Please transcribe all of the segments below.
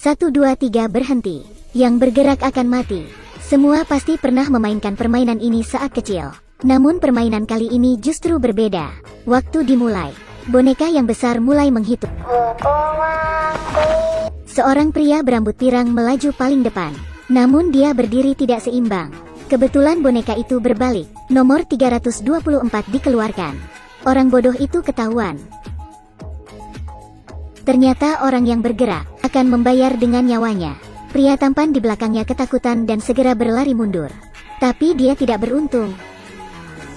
1, 2, 3 berhenti. Yang bergerak akan mati. Semua pasti pernah memainkan permainan ini saat kecil. Namun permainan kali ini justru berbeda. Waktu dimulai. Boneka yang besar mulai menghitung. Seorang pria berambut pirang melaju paling depan. Namun dia berdiri tidak seimbang. Kebetulan boneka itu berbalik. Nomor 324 dikeluarkan. Orang bodoh itu ketahuan. Ternyata orang yang bergerak akan membayar dengan nyawanya. Pria tampan di belakangnya ketakutan dan segera berlari mundur. Tapi dia tidak beruntung.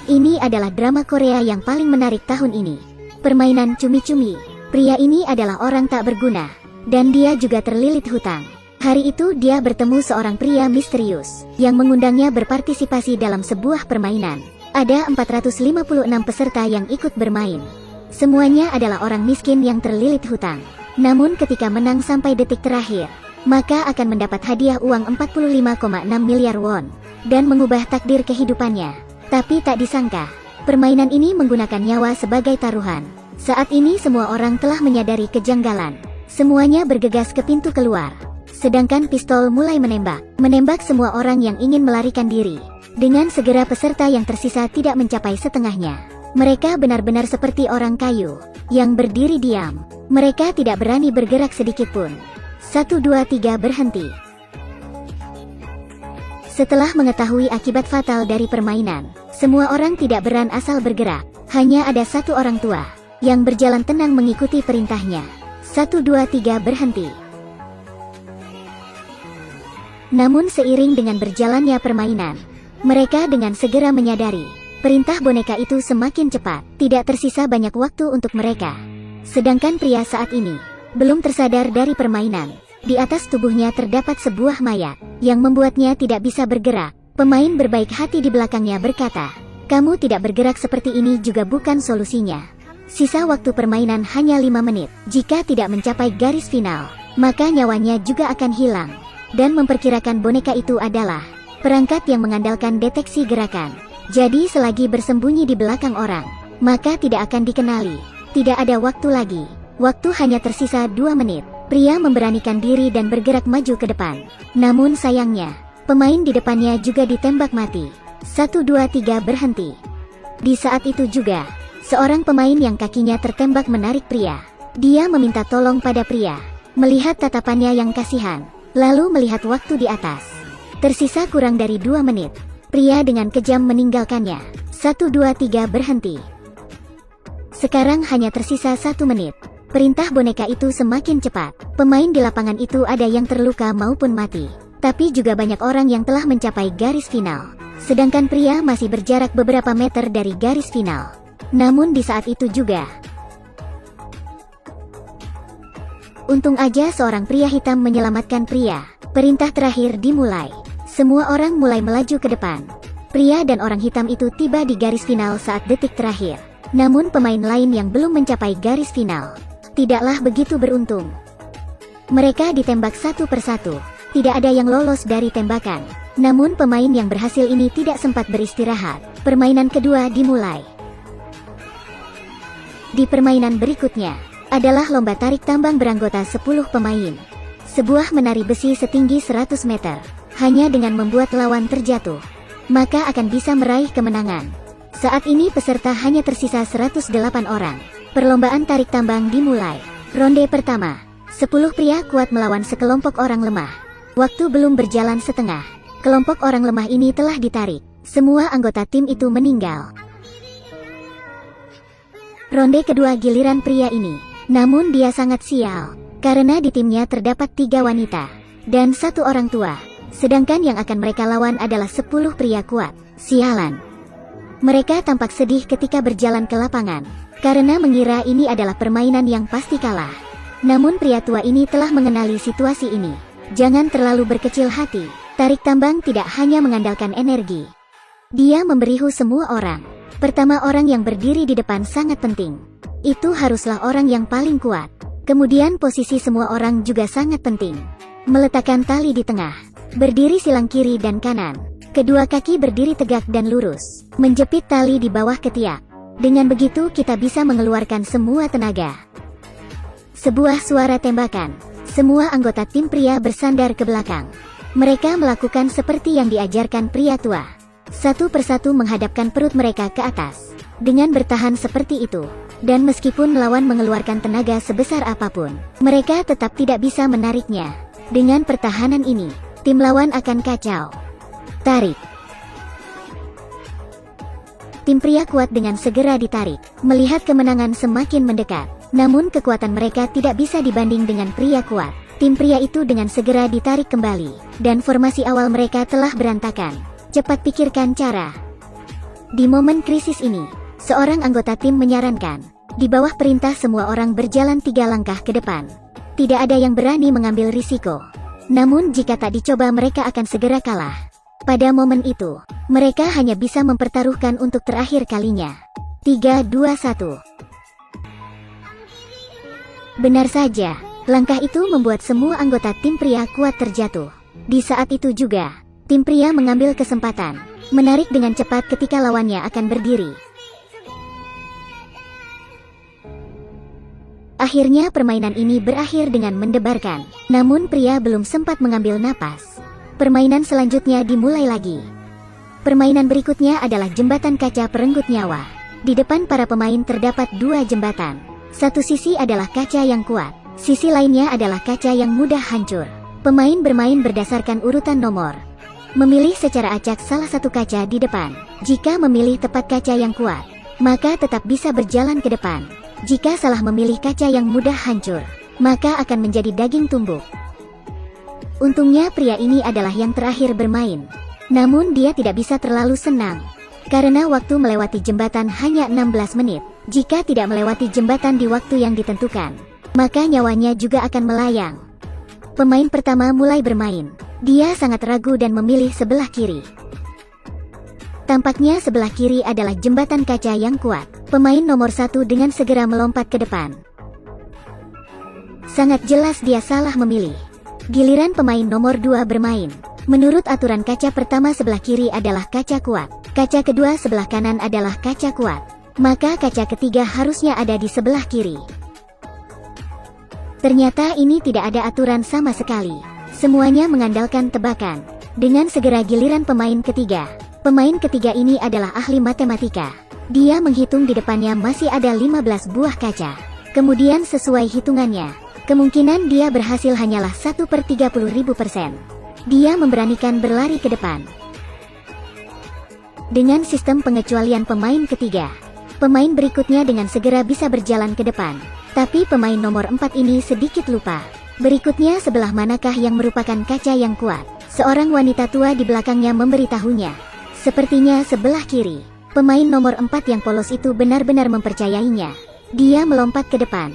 Ini adalah drama Korea yang paling menarik tahun ini. Permainan cumi-cumi. Pria ini adalah orang tak berguna. Dan dia juga terlilit hutang. Hari itu dia bertemu seorang pria misterius yang mengundangnya berpartisipasi dalam sebuah permainan. Ada 456 peserta yang ikut bermain. Semuanya adalah orang miskin yang terlilit hutang. Namun ketika menang sampai detik terakhir, maka akan mendapat hadiah uang 45,6 miliar won dan mengubah takdir kehidupannya. Tapi tak disangka, permainan ini menggunakan nyawa sebagai taruhan. Saat ini semua orang telah menyadari kejanggalan. Semuanya bergegas ke pintu keluar. Sedangkan pistol mulai menembak semua orang yang ingin melarikan diri. Dengan segera peserta yang tersisa tidak mencapai setengahnya. Mereka benar-benar seperti orang kayu yang berdiri diam. Mereka tidak berani bergerak sedikit pun. 1, 2, 3 berhenti. Setelah mengetahui akibat fatal dari permainan, semua orang tidak beran asal bergerak. Hanya ada satu orang tua yang berjalan tenang mengikuti perintahnya. 1, 2, 3 berhenti. Namun seiring dengan berjalannya permainan, mereka dengan segera menyadari perintah boneka itu semakin cepat. Tidak tersisa banyak waktu untuk mereka. Sedangkan pria saat ini belum tersadar dari permainan. Di atas tubuhnya terdapat sebuah mayat yang membuatnya tidak bisa bergerak. Pemain berbaik hati di belakangnya berkata, "Kamu tidak bergerak seperti ini juga bukan solusinya. Sisa waktu permainan hanya 5 menit. Jika tidak mencapai garis final, maka nyawanya juga akan hilang." Dan memperkirakan boneka itu adalah perangkat yang mengandalkan deteksi gerakan. Jadi selagi bersembunyi di belakang orang, maka tidak akan dikenali. Tidak ada waktu lagi. Waktu hanya tersisa 2 menit. Pria memberanikan diri dan bergerak maju ke depan. Namun sayangnya, pemain di depannya juga ditembak mati. 1, 2, 3 berhenti. Di saat itu juga, seorang pemain yang kakinya tertembak menarik pria. Dia meminta tolong pada pria. Melihat tatapannya yang kasihan, lalu melihat waktu di atas. Tersisa kurang dari 2 menit. Pria dengan kejam meninggalkannya. 1, 2, 3 berhenti. Sekarang hanya tersisa 1 menit. Perintah boneka itu semakin cepat. Pemain di lapangan itu ada yang terluka maupun mati. Tapi juga banyak orang yang telah mencapai garis final. Sedangkan pria masih berjarak beberapa meter dari garis final. Namun di saat itu juga, untung aja seorang pria hitam menyelamatkan pria. Perintah terakhir dimulai. Semua orang mulai melaju ke depan. Pria dan orang hitam itu tiba di garis final saat detik terakhir. Namun pemain lain yang belum mencapai garis final tidaklah begitu beruntung. Mereka ditembak satu persatu. Tidak ada yang lolos dari tembakan. Namun pemain yang berhasil ini tidak sempat beristirahat. Permainan kedua dimulai. Di permainan berikutnya adalah lomba tarik tambang beranggota 10 pemain. Sebuah menari besi setinggi 100 meter. Hanya dengan membuat lawan terjatuh, maka akan bisa meraih kemenangan. Saat ini peserta hanya tersisa 108 orang. Perlombaan tarik tambang dimulai. Ronde pertama. 10 pria kuat melawan sekelompok orang lemah. Waktu belum berjalan setengah. Kelompok orang lemah ini telah ditarik. Semua anggota tim itu meninggal. Ronde kedua giliran pria ini. Namun dia sangat sial. Karena di timnya terdapat 3 wanita. Dan 1 orang tua. Sedangkan yang akan mereka lawan adalah 10 pria kuat. Sialan. Mereka tampak sedih ketika berjalan ke lapangan. Karena mengira ini adalah permainan yang pasti kalah. Namun pria tua ini telah mengenali situasi ini. Jangan terlalu berkecil hati. Tarik tambang tidak hanya mengandalkan energi. Dia memberihu semua orang. Pertama orang yang berdiri di depan sangat penting. Itu haruslah orang yang paling kuat. Kemudian posisi semua orang juga sangat penting. Meletakkan tali di tengah. Berdiri silang kiri dan kanan. Kedua kaki berdiri tegak dan lurus. Menjepit tali di bawah ketiak. Dengan begitu kita bisa mengeluarkan semua tenaga. Sebuah suara tembakan. Semua anggota tim pria bersandar ke belakang. Mereka melakukan seperti yang diajarkan pria tua. Satu persatu menghadapkan perut mereka ke atas. Dengan bertahan seperti itu, dan meskipun lawan mengeluarkan tenaga sebesar apapun, mereka tetap tidak bisa menariknya. Dengan pertahanan ini, tim lawan akan kacau. Tarik. Tim pria kuat dengan segera ditarik. Melihat kemenangan semakin mendekat, namun kekuatan mereka tidak bisa dibanding dengan pria kuat. Tim pria itu dengan segera ditarik kembali, dan formasi awal mereka telah berantakan. Cepat pikirkan cara. Di momen krisis ini, seorang anggota tim menyarankan, di bawah perintah semua orang berjalan 3 langkah ke depan. Tidak ada yang berani mengambil risiko. Namun jika tak dicoba mereka akan segera kalah. Pada momen itu, mereka hanya bisa mempertaruhkan untuk terakhir kalinya. 3, 2, 1. Benar saja, langkah itu membuat semua anggota tim pria kuat terjatuh. Di saat itu juga, tim pria mengambil kesempatan, menarik dengan cepat ketika lawannya akan berdiri. Akhirnya permainan ini berakhir dengan mendebarkan, namun pria belum sempat mengambil napas. Permainan selanjutnya dimulai lagi. Permainan berikutnya adalah jembatan kaca perenggut nyawa. Di depan para pemain terdapat 2 jembatan. Satu sisi adalah kaca yang kuat, sisi lainnya adalah kaca yang mudah hancur. Pemain bermain berdasarkan urutan nomor. Memilih secara acak salah satu kaca di depan. Jika memilih tepat kaca yang kuat, maka tetap bisa berjalan ke depan. Jika salah memilih kaca yang mudah hancur, maka akan menjadi daging tumbuk. Untungnya pria ini adalah yang terakhir bermain. Namun dia tidak bisa terlalu senang, karena waktu melewati jembatan hanya 16 menit. Jika tidak melewati jembatan di waktu yang ditentukan, maka nyawanya juga akan melayang. Pemain pertama mulai bermain. Dia sangat ragu dan memilih sebelah kiri. Tampaknya sebelah kiri adalah jembatan kaca yang kuat. Pemain nomor 1 dengan segera melompat ke depan. Sangat jelas dia salah memilih. Giliran pemain nomor 2 bermain. Menurut aturan kaca pertama sebelah kiri adalah kaca kuat. Kaca kedua sebelah kanan adalah kaca kuat. Maka kaca ketiga harusnya ada di sebelah kiri. Ternyata ini tidak ada aturan sama sekali. Semuanya mengandalkan tebakan. Dengan segera giliran pemain ketiga. Pemain ketiga ini adalah ahli matematika. Dia menghitung di depannya masih ada 15 buah kaca. Kemudian sesuai hitungannya, kemungkinan dia berhasil hanyalah 1/30.000%. Dia memberanikan berlari ke depan. Dengan sistem pengecualian pemain ketiga, pemain berikutnya dengan segera bisa berjalan ke depan. Tapi pemain nomor 4 ini sedikit lupa. Berikutnya sebelah manakah yang merupakan kaca yang kuat? Seorang wanita tua di belakangnya memberitahunya. Sepertinya sebelah kiri. Pemain nomor 4 yang polos itu benar-benar mempercayainya. Dia melompat ke depan.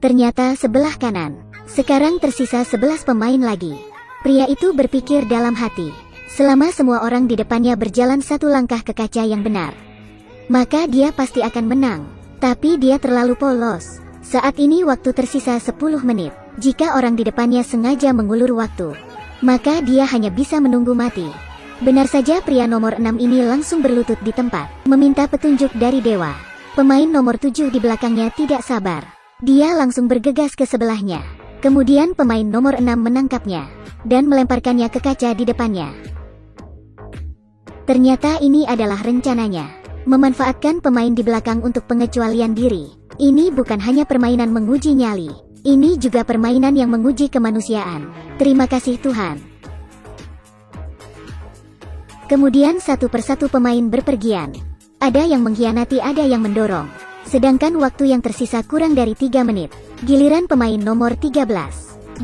Ternyata sebelah kanan. Sekarang tersisa 11 pemain lagi. Pria itu berpikir dalam hati. Selama semua orang di depannya berjalan 1 langkah ke kaca yang benar, maka dia pasti akan menang. Tapi dia terlalu polos. Saat ini waktu tersisa 10 menit. Jika orang di depannya sengaja mengulur waktu, maka dia hanya bisa menunggu mati. Benar saja pria nomor 6 ini langsung berlutut di tempat, meminta petunjuk dari dewa. Pemain nomor 7 di belakangnya tidak sabar. Dia langsung bergegas ke sebelahnya. Kemudian pemain nomor 6 menangkapnya, dan melemparkannya ke kaca di depannya. Ternyata ini adalah rencananya. Memanfaatkan pemain di belakang untuk pengecualian diri. Ini bukan hanya permainan menguji nyali. Ini juga permainan yang menguji kemanusiaan. Terima kasih Tuhan. Kemudian satu persatu pemain berpergian. Ada yang mengkhianati, ada yang mendorong. Sedangkan waktu yang tersisa kurang dari 3 menit. Giliran pemain nomor 13.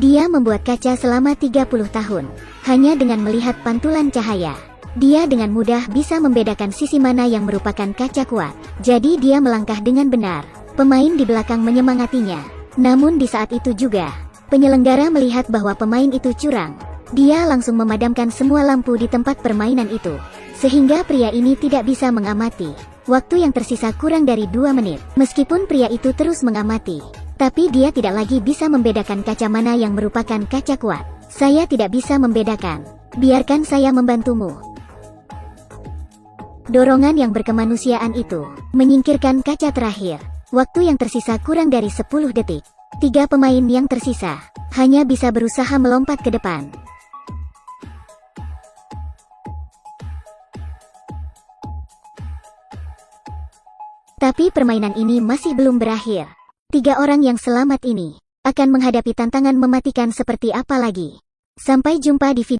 Dia membuat kaca selama 30 tahun. Hanya dengan melihat pantulan cahaya, dia dengan mudah bisa membedakan sisi mana yang merupakan kaca kuat. Jadi dia melangkah dengan benar. Pemain di belakang menyemangatinya. Namun di saat itu juga, penyelenggara melihat bahwa pemain itu curang. Dia langsung memadamkan semua lampu di tempat permainan itu. Sehingga pria ini tidak bisa mengamati. Waktu yang tersisa kurang dari 2 menit. Meskipun pria itu terus mengamati, tapi dia tidak lagi bisa membedakan kaca mana yang merupakan kaca kuat. Saya tidak bisa membedakan. Biarkan saya membantumu. Dorongan yang berkemanusiaan itu menyingkirkan kaca terakhir. Waktu yang tersisa kurang dari 10 detik. Tiga pemain yang tersisa hanya bisa berusaha melompat ke depan. Tapi permainan ini masih belum berakhir. Tiga orang yang selamat ini akan menghadapi tantangan mematikan seperti apa lagi. Sampai jumpa di video